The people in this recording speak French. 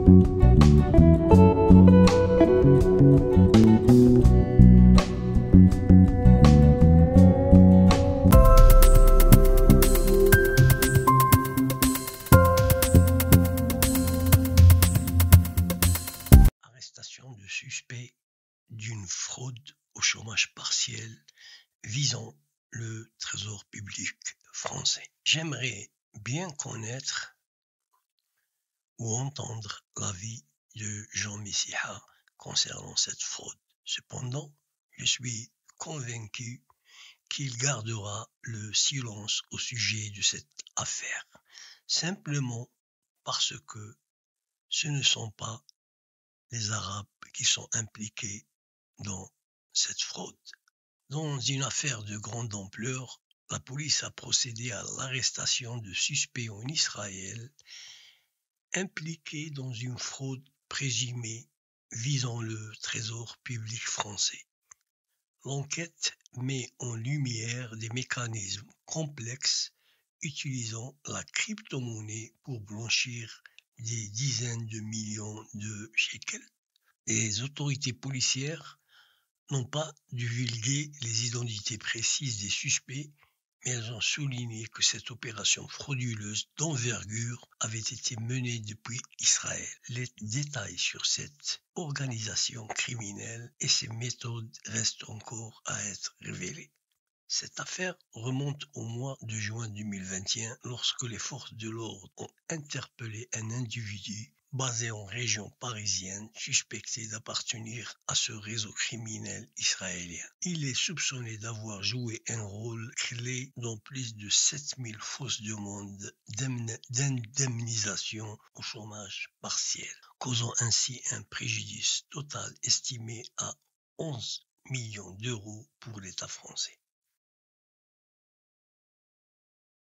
Arrestation de suspects d'une fraude au chômage partiel visant le Trésor public français. J'aimerais bien connaître ou entendre l'avis de Jean Messia concernant cette fraude. Cependant, je suis convaincu qu'il gardera le silence au sujet de cette affaire, simplement parce que ce ne sont pas les Arabes qui sont impliqués dans cette fraude. Dans une affaire de grande ampleur, la police a procédé à l'arrestation de suspects en Israël impliqués dans une fraude présumée visant le Trésor public français. L'enquête met en lumière des mécanismes complexes utilisant la crypto-monnaie pour blanchir des dizaines de millions de shekels. Les autorités policières n'ont pas divulgué les identités précises des suspects, mais elles ont souligné que cette opération frauduleuse d'envergure avait été menée depuis Israël. Les détails sur cette organisation criminelle et ses méthodes restent encore à être révélés. Cette affaire remonte au mois de juin 2021 lorsque les forces de l'ordre ont interpellé un individu basé en région parisienne suspecté d'appartenir à ce réseau criminel israélien. Il est soupçonné d'avoir joué un rôle clé dans plus de 7000 fausses demandes d'indemnisation au chômage partiel, causant ainsi un préjudice total estimé à 11 millions d'euros pour l'État français.